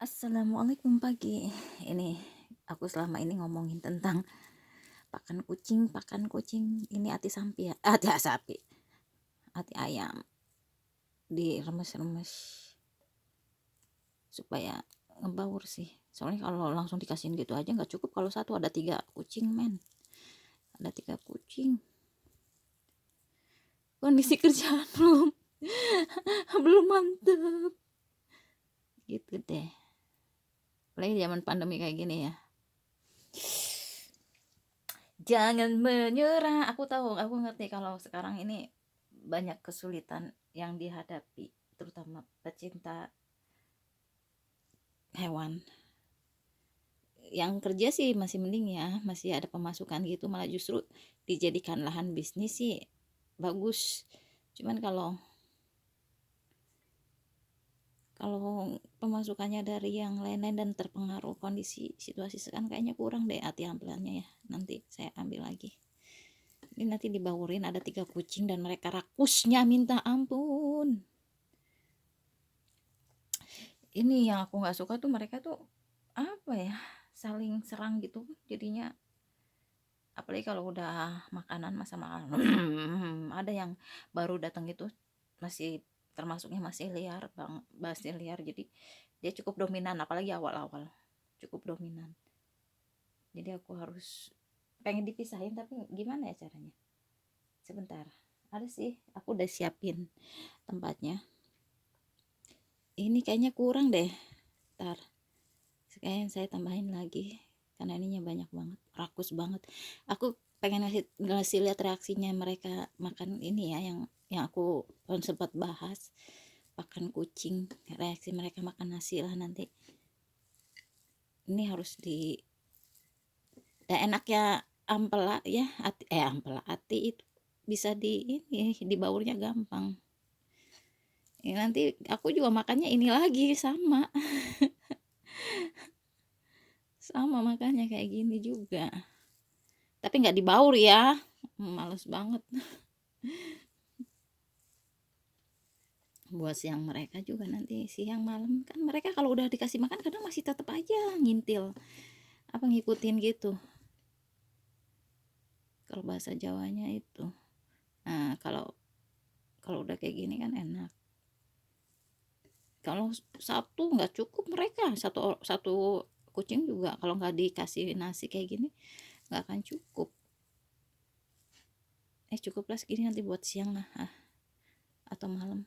Assalamualaikum pagi. Ini aku selama ini ngomongin tentang pakan kucing. Ini hati sapi ya, hati sapi, hati ayam diremes-remes supaya ngebaur sih. Soalnya kalau langsung dikasihin gitu aja nggak cukup. Kalau satu ada 3 kucing men, ada 3 kucing. Kondisi kerjaan belum mantep gitu deh. Apalagi zaman pandemi kayak gini ya. Jangan menyerah. Aku ngerti kalau sekarang ini banyak kesulitan yang dihadapi, terutama pecinta hewan. Yang kerja sih masih mending ya, masih ada pemasukan gitu, malah justru dijadikan lahan bisnis sih bagus. Cuman kalau pemasukannya dari yang lain-lain dan terpengaruh kondisi situasi sekarang, kayaknya kurang deh hati ampilannya ya. Nanti saya ambil lagi. Ini nanti dibaurin, ada 3 kucing dan mereka rakusnya minta ampun. Ini yang aku nggak suka tuh, mereka tuh apa ya, saling serang gitu jadinya. Apalagi kalau udah makanan, masa makanan ada yang baru datang itu masih termasuknya masih liar bang, masih liar, jadi dia cukup dominan, apalagi awal-awal cukup dominan. Jadi aku harus pengen dipisahin, tapi gimana ya caranya. Sebentar, ada sih, aku udah siapin tempatnya. Ini kayaknya kurang deh, ntar kayaknya saya tambahin lagi karena ininya banyak banget, rakus banget. Aku pengen ngasih lihat reaksinya mereka makan ini ya, yang aku sempat bahas pakan kucing, reaksi mereka makan nasi lah nanti. Ini harus di enaknya ampela ya, ampela hati itu bisa di ini dibaurnya gampang. Ini nanti aku juga makannya ini lagi sama sama makanya kayak gini juga, tapi nggak dibaur ya, males banget. Buat siang mereka juga, nanti siang malam kan mereka kalau udah dikasih makan kadang masih tetap aja ngintil, apa ngikutin gitu, kalau bahasa Jawanya itu. Nah kalau udah kayak gini kan enak. Kalau satu nggak cukup, mereka satu kucing juga kalau nggak dikasih nasi kayak gini nggak akan cukup. Cukuplah segini nanti buat siang lah, atau malam.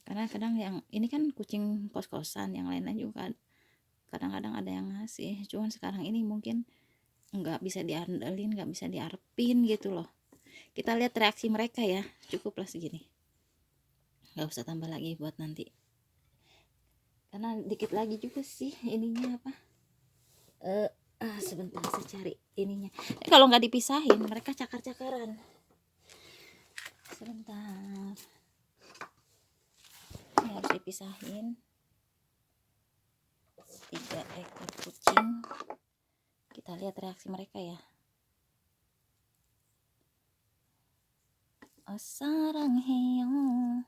Karena kadang yang ini kan kucing kos-kosan, yang lain-lain juga kadang-kadang ada yang ngasih, cuman sekarang ini mungkin nggak bisa diandelin, nggak bisa diarepin gitu loh. Kita lihat reaksi mereka ya, cukuplah segini, nggak usah tambah lagi buat nanti, karena dikit lagi juga sih ininya apa. Sebentar saya cari ininya. Kalau nggak dipisahin mereka cakar-cakaran. Sebentar, ini harus dipisahin 3 ekor kucing. Kita lihat reaksi mereka ya. Sarang heong.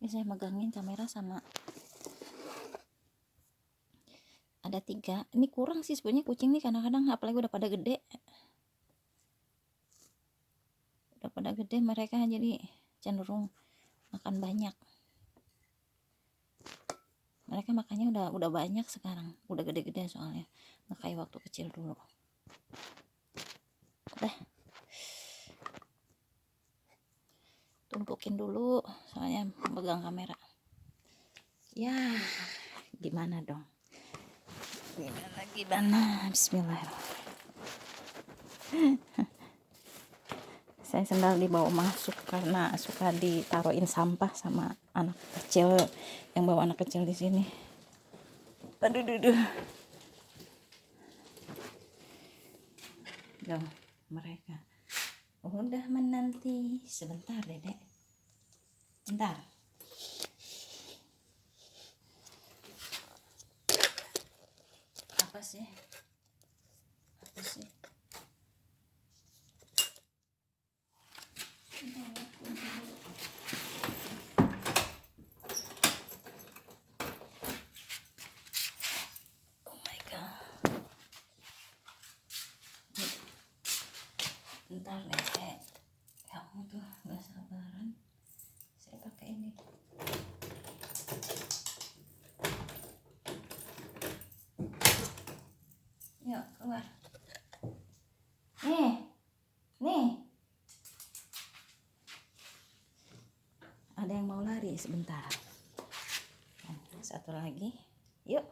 Ini saya megangin kamera sama, ada 3. Ini kurang sih sebenarnya kucing nih kadang-kadang, apalagi udah pada gede. Mereka jadi cenderung makan banyak. Mereka makannya udah banyak sekarang, udah gede-gede soalnya, nggak kayak waktu kecil dulu. Udah tumpukin dulu soalnya pegang kamera ya. Gimana dong, gimana bismillahirrahmanirrahim. Saya sendal dibawa masuk karena suka ditaruhin sampah sama anak kecil, yang bawa anak kecil di sini. Aduh. Loh, mereka udah menanti. Sebentar dedek, bentar. Apa sih ini. Yuk keluar. Nih ada yang mau lari sebentar. Nah, satu lagi, yuk.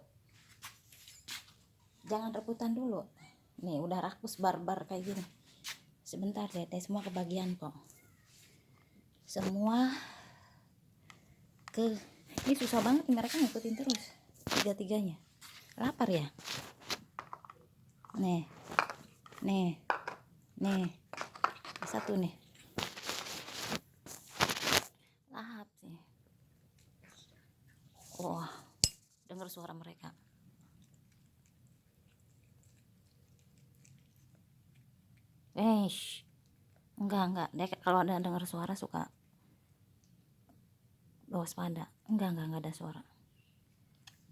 Jangan rebutan dulu. Nih udah rakus barbar kayak gini. Sebentar deh, semua kebagian kok. Semua ini susah banget nih, mereka ngikutin terus tiga-tiganya. Lapar ya? Nih satu nih, lahap sih. Wah, dengar suara mereka. Enggak deh, kalau ada dengar suara suka waspada. Enggak ada suara.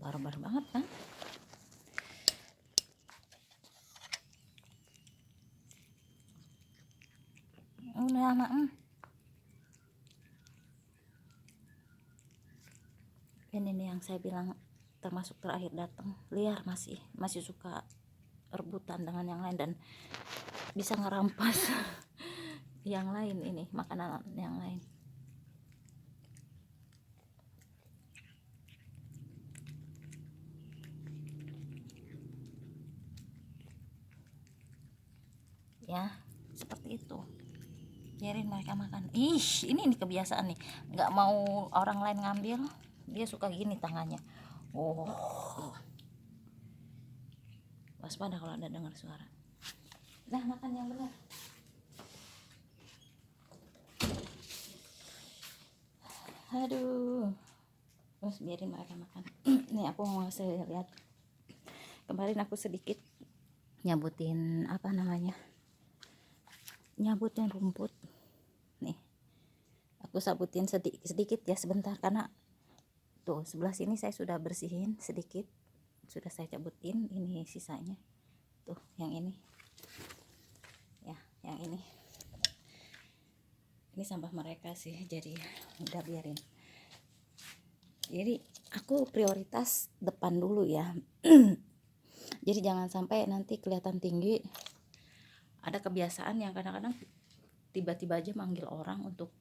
Barbar banget kan? Udah lama. Ini nih yang saya bilang termasuk terakhir datang, liar, masih suka rebutan dengan yang lain dan bisa ngerampas yang lain, ini makanan yang lain. Ya seperti itu, biarin mereka makan. Ini kebiasaan nih, nggak mau orang lain ngambil, dia suka gini tangannya. Waspada kalau ada dengar suara. Nah, makan yang benar. Aduh, terus biarin mereka makan. Nih aku mau ngasih lihat, kemarin aku sedikit nyabutin rumput. Nih aku sabutin sedikit ya, sebentar, karena tuh sebelah sini saya sudah bersihin sedikit, sudah saya cabutin. Ini sisanya tuh, yang ini ya, yang ini sampah mereka sih, jadi udah biarin. Jadi aku prioritas depan dulu ya. Jadi jangan sampai nanti kelihatan tinggi. Ada kebiasaan yang kadang-kadang tiba-tiba aja manggil orang untuk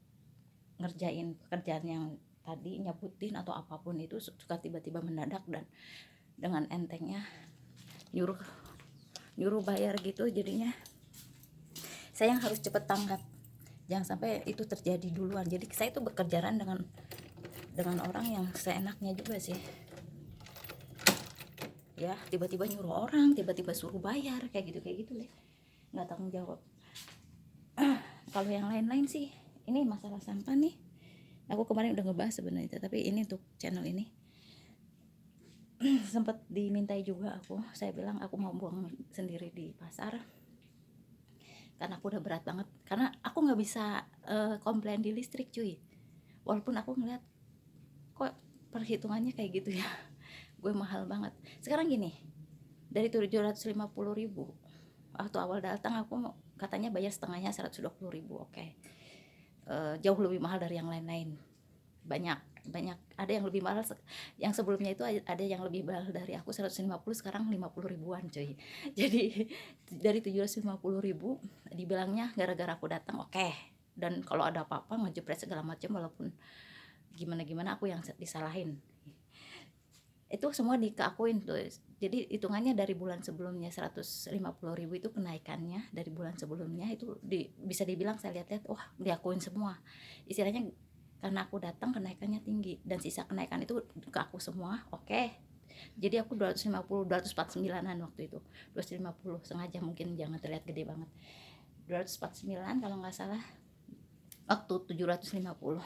ngerjain pekerjaan yang tadi, nyabutin atau apapun itu, suka tiba-tiba mendadak dan dengan entengnya nyuruh bayar gitu. Jadinya saya yang harus cepet tanggap, jangan sampai itu terjadi duluan. Jadi saya itu bekerjaan dengan orang yang seenaknya juga sih ya, tiba-tiba nyuruh orang, tiba-tiba suruh bayar, kayak gitu deh, nggak tanggung jawab. Kalau yang lain-lain sih, ini masalah sampah nih, aku kemarin udah ngebahas sebenarnya, tapi ini untuk channel ini sempat dimintai juga. Saya bilang aku mau buang sendiri di pasar karena aku udah berat banget, karena aku nggak bisa komplain di listrik cuy, walaupun aku ngeliat kok perhitungannya kayak gitu ya. Gue mahal banget sekarang gini, dari 750.000 waktu awal datang aku katanya bayar setengahnya 120.000. Oke. Jauh lebih mahal dari yang lain-lain, banyak ada yang lebih mahal. Yang sebelumnya itu ada yang lebih mahal dari aku 150, sekarang 50 ribuan cuy. Jadi dari 750.000 dibilangnya gara-gara aku datang. Oke. Dan kalau ada apa-apa ngejepret segala macam, walaupun gimana aku yang disalahin, itu semua dikeakuin tuh. Jadi hitungannya dari bulan sebelumnya 150.000 itu kenaikannya dari bulan sebelumnya itu bisa dibilang, saya lihat wah diakuin semua. Istilahnya karena aku datang kenaikannya tinggi, dan sisa kenaikan itu ke aku semua. Oke. Jadi aku 249-an waktu itu, 250 sengaja, mungkin jangan terlihat gede banget, 249 kalau nggak salah, waktu 750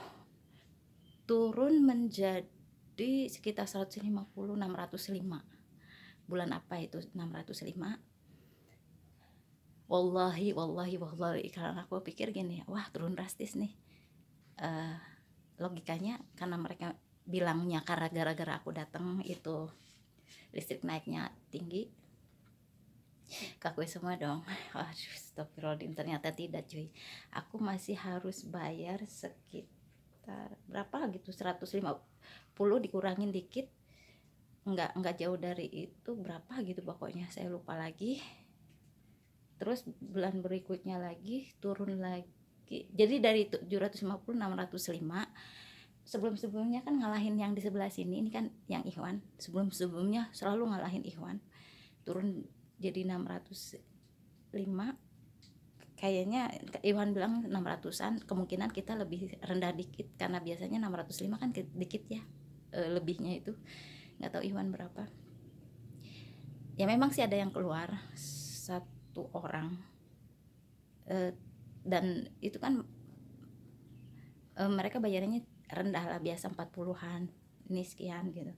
turun menjadi sekitar 150, 605. Bulan apa itu 605? Wallahi, karena aku pikir gini, wah turun drastis nih. Logikanya karena mereka bilangnya karena gara-gara aku datang itu listrik naiknya tinggi, kakui semua dong. Astagfirullahaladzim, ternyata tidak cuy. Aku masih harus bayar sekitar sekitar berapa gitu, 150 dikurangin dikit, nggak jauh dari itu, berapa gitu pokoknya saya lupa lagi. Terus bulan berikutnya lagi turun lagi, jadi dari 750 605. Sebelumnya kan ngalahin yang di sebelah sini, ini kan yang Ikhwan, sebelumnya selalu ngalahin Ikhwan, turun jadi 605. Kayaknya Iwan bilang 600-an, kemungkinan kita lebih rendah dikit karena biasanya 605 kan dikit ya, lebihnya itu nggak tahu Iwan berapa ya. Memang sih ada yang keluar satu orang, dan itu kan mereka bayarannya rendah lah, biasa 40-an, ini sekian gitu.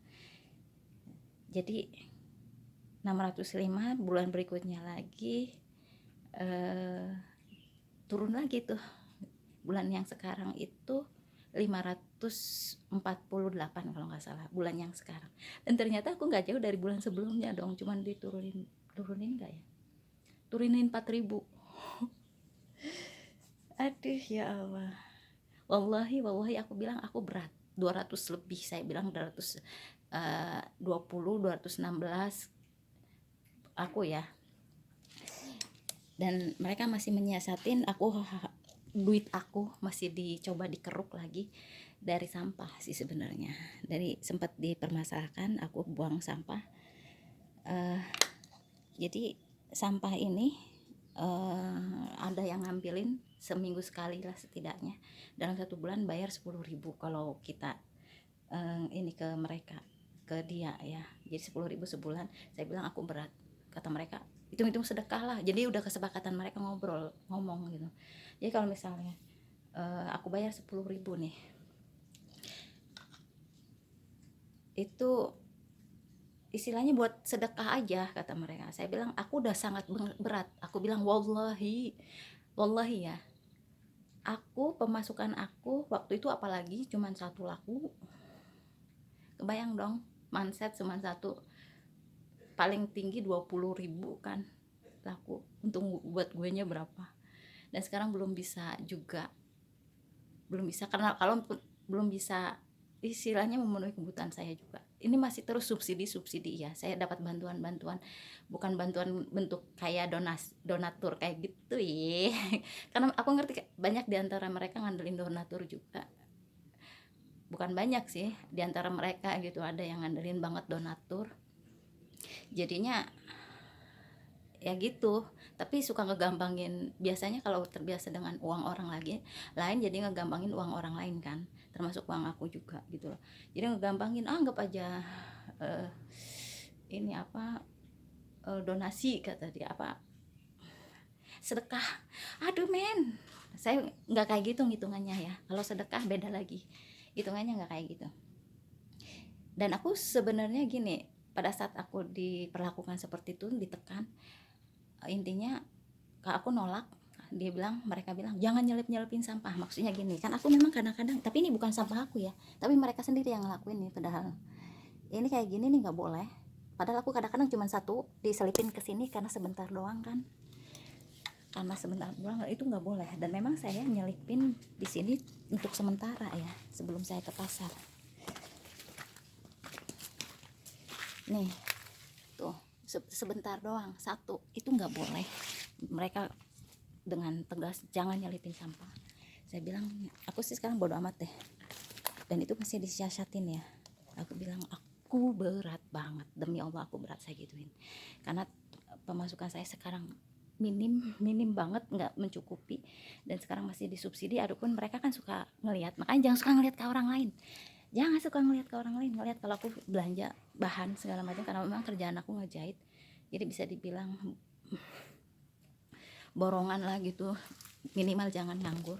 Jadi 605, bulan berikutnya lagi turun lagi tuh. Bulan yang sekarang itu 548 kalau nggak salah, bulan yang sekarang. Dan ternyata aku nggak jauh dari bulan sebelumnya dong, cuman turunin nggak ya, turunin 4.000. Aduh ya Allah, wallahi aku bilang aku berat 200 lebih, saya bilang 220 216 aku ya. Dan mereka masih menyiasatin aku, duit aku masih dicoba dikeruk lagi dari sampah sih sebenarnya. Dari sempat dipermasalahkan aku buang sampah, jadi sampah ini ada yang ngambilin seminggu sekali lah setidaknya, dalam 1 bulan bayar 10.000 kalau kita ini ke mereka, ke dia ya, jadi 10.000 sebulan. Saya bilang aku berat, kata mereka hitung-hitung sedekah lah. Jadi udah kesepakatan mereka ngomong gitu. Jadi kalau misalnya aku bayar 10.000 nih, itu istilahnya buat sedekah aja kata mereka. Saya bilang aku udah sangat berat, aku bilang wallahi ya, aku pemasukan aku waktu itu apalagi cuman 1 laku, kebayang dong, manset cuma 1, paling tinggi 20.000 kan laku, untung buat gue nya berapa. Dan sekarang belum bisa juga, belum bisa, karena kalau belum bisa istilahnya memenuhi kebutuhan saya juga. Ini masih terus subsidi ya, saya dapat bantuan bukan bantuan bentuk kayak donatur kayak gitu ya. Karena aku ngerti banyak diantara mereka ngandelin donatur juga, bukan banyak sih diantara mereka gitu, ada yang ngandelin banget donatur, jadinya ya gitu. Tapi suka ngegampangin, biasanya kalau terbiasa dengan uang orang lain jadi ngegampangin uang orang lain kan, termasuk uang aku juga gitu loh. Jadi ngegampangin, anggap aja ini apa, donasi kata dia, apa, sedekah. Aduh men, saya nggak kayak gitu hitungannya ya. Kalau sedekah beda lagi hitungannya, nggak kayak gitu. Dan aku sebenarnya gini, pada saat aku diperlakukan seperti itu, ditekan, intinya aku nolak. Mereka bilang jangan nyelipin sampah, maksudnya gini kan, aku memang kadang-kadang, tapi ini bukan sampah aku ya, tapi mereka sendiri yang ngelakuin nih, padahal ini kayak gini nih nggak boleh. Padahal aku kadang-kadang cuma 1 diselipin ke sini karena sebentar doang kan, karena sebentar doang itu nggak boleh. Dan memang saya nyelipin di sini untuk sementara ya, sebelum saya ke pasar. Nih tuh sebentar doang 1, itu nggak boleh. Mereka dengan tegas jangan nyelipin sampah. Saya bilang aku sih sekarang bodo amat deh, dan itu masih disiasatin ya. Aku bilang aku berat banget, demi Allah aku berat, saya gituin, karena pemasukan saya sekarang minim banget, nggak mencukupi, dan sekarang masih disubsidi. Adapun mereka kan suka ngelihat, makanya jangan suka ngelihat ke orang lain, ngelihat kalau aku belanja bahan segala macam, karena memang kerjaan aku ngejahit, jadi bisa dibilang borongan lah gitu. Minimal jangan nganggur.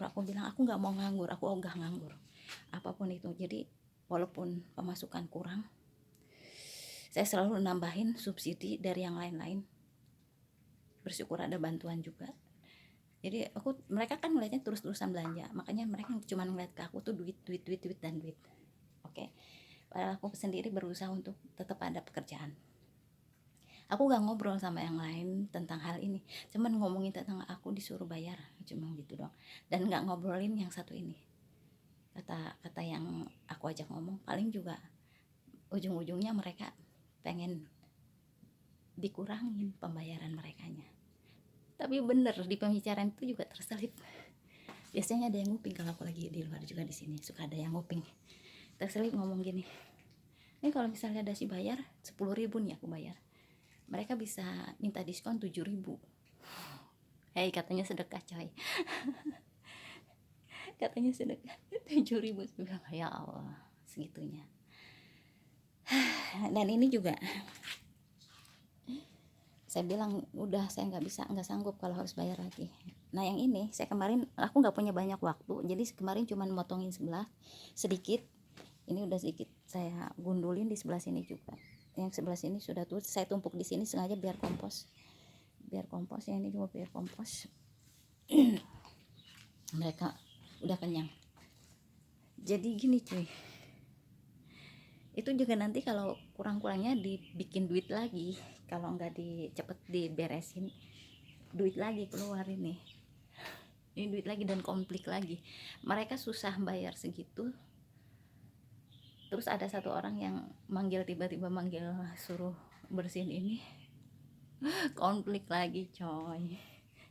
Aku bilang aku nggak mau nganggur, aku ogah nganggur apapun itu. Jadi walaupun pemasukan kurang, saya selalu nambahin subsidi dari yang lain-lain, bersyukur ada bantuan juga. Jadi mereka kan ngeliatnya terus-terusan belanja, makanya mereka cuma ngeliat ke aku tuh duit. Oke. Padahal aku sendiri berusaha untuk tetap ada pekerjaan. Aku gak ngobrol sama yang lain tentang hal ini, cuman ngomongin tentang aku disuruh bayar, cuma gitu dong. Dan gak ngobrolin yang satu ini. Kata yang aku ajak ngomong paling juga ujung-ujungnya mereka pengen dikurangin pembayaran merekanya. Tapi bener di pembicaraan itu juga terselip. Biasanya ada yang nguping kalau aku lagi di luar juga di sini suka ada yang nguping. Terselip ngomong gini, ini kalau misalnya ada si bayar 10.000 nih aku bayar, mereka bisa minta diskon 7.000. Hei, katanya sedekah coy. Katanya sedekah 7.000. Saya bilang ya Allah segitunya. Dan ini juga saya bilang udah saya nggak sanggup kalau harus bayar lagi. Nah yang ini saya kemarin aku nggak punya banyak waktu, jadi kemarin cuman motongin sebelah sedikit. Ini udah sedikit saya gundulin di sebelah sini juga. Yang sebelah sini sudah tuh saya tumpuk di sini sengaja biar kompos yang ini juga biar kompos. Mereka udah kenyang. Jadi gini cuy, itu juga nanti kalau kurang-kurangnya dibikin duit lagi, kalau nggak cepet diberesin duit lagi keluar ini duit lagi dan konflik lagi. Mereka susah bayar segitu, terus ada satu orang yang tiba-tiba manggil suruh bersihin ini, konflik lagi coy.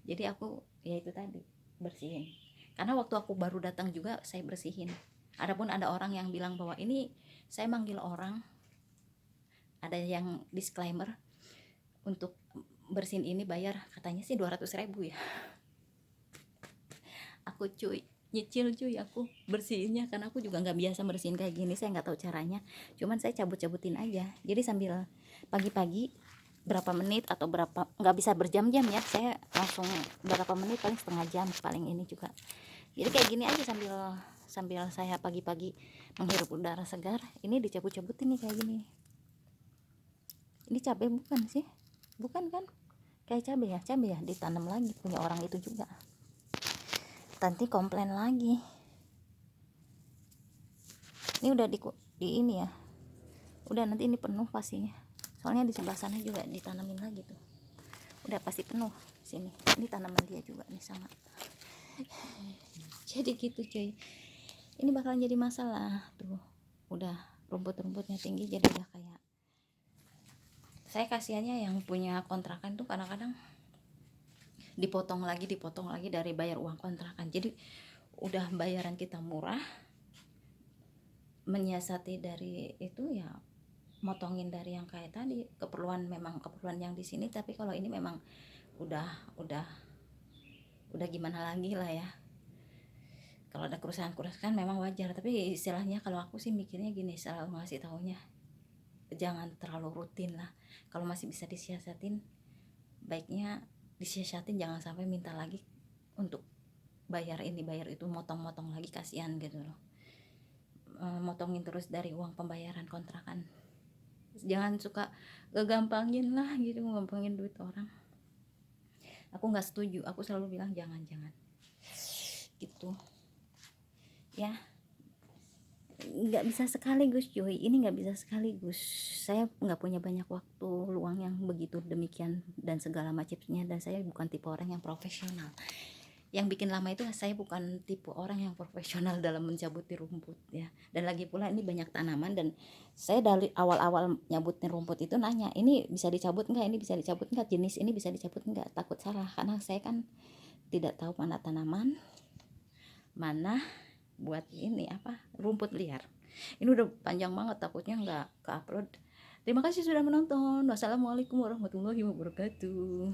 Jadi aku ya itu tadi bersihin, karena waktu aku baru datang juga saya bersihin. Adapun ada orang yang bilang bahwa ini saya manggil orang, ada yang disclaimer untuk bersihin ini bayar katanya sih 200.000 ya. Aku cuy nyicil cuy, aku bersihinnya karena aku juga nggak biasa bersihin kayak gini, saya nggak tahu caranya, cuman saya cabut-cabutin aja. Jadi sambil pagi-pagi berapa menit atau berapa, nggak bisa berjam-jam ya, saya langsung berapa menit paling setengah jam paling ini juga. Jadi kayak gini aja sambil saya pagi-pagi menghirup udara segar, ini dicabut-cabutin nih kayak gini. Ini cabai bukan sih? Bukan kan? Kayak cabai ya ditanam lagi punya orang itu juga. Nanti komplain lagi. Ini udah di ini ya. Udah nanti ini penuh pastinya. Soalnya di sebelah sana juga ditanamin lagi tuh. Udah pasti penuh sini. Ini tanaman dia juga nih sama. Jadi gitu cuy. Ini bakalan jadi masalah tuh. Udah rumput-rumputnya tinggi jadi udah kayak. Saya kasihannya yang punya kontrakan tuh kadang-kadang dipotong lagi dari bayar uang kontrakan. Jadi udah bayaran kita murah, menyiasati dari itu ya motongin dari yang kayak tadi, keperluan yang di sini. Tapi kalau ini memang udah gimana lagi lah ya, kalau ada kerusakan memang wajar. Tapi istilahnya kalau aku sih mikirnya gini, selalu ngasih taunya jangan terlalu rutin lah. Kalau masih bisa disiasatin baiknya disiasatin, jangan sampai minta lagi untuk bayar ini bayar itu, motong-motong lagi, kasihan gitu loh. Motongin terus dari uang pembayaran kontrakan, jangan suka gampangin lah gitu, gampangin duit orang. Aku nggak setuju, aku selalu bilang jangan gitu ya. Nggak bisa sekaligus cuy, ini nggak bisa sekaligus. Saya nggak punya banyak waktu luang yang begitu demikian dan segala macamnya, dan saya bukan tipe orang yang profesional. Yang bikin lama itu saya bukan tipe orang yang profesional dalam mencabuti rumput ya. Dan lagi pula ini banyak tanaman, dan saya dari awal-awal nyabutin rumput itu nanya, ini bisa dicabut nggak, ini bisa dicabut nggak, jenis ini bisa dicabut nggak, takut salah karena saya kan tidak tahu mana tanaman, mana buat ini apa rumput liar. Ini udah panjang banget, takutnya nggak ke upload. Terima kasih sudah menonton. Wassalamualaikum warahmatullahi wabarakatuh.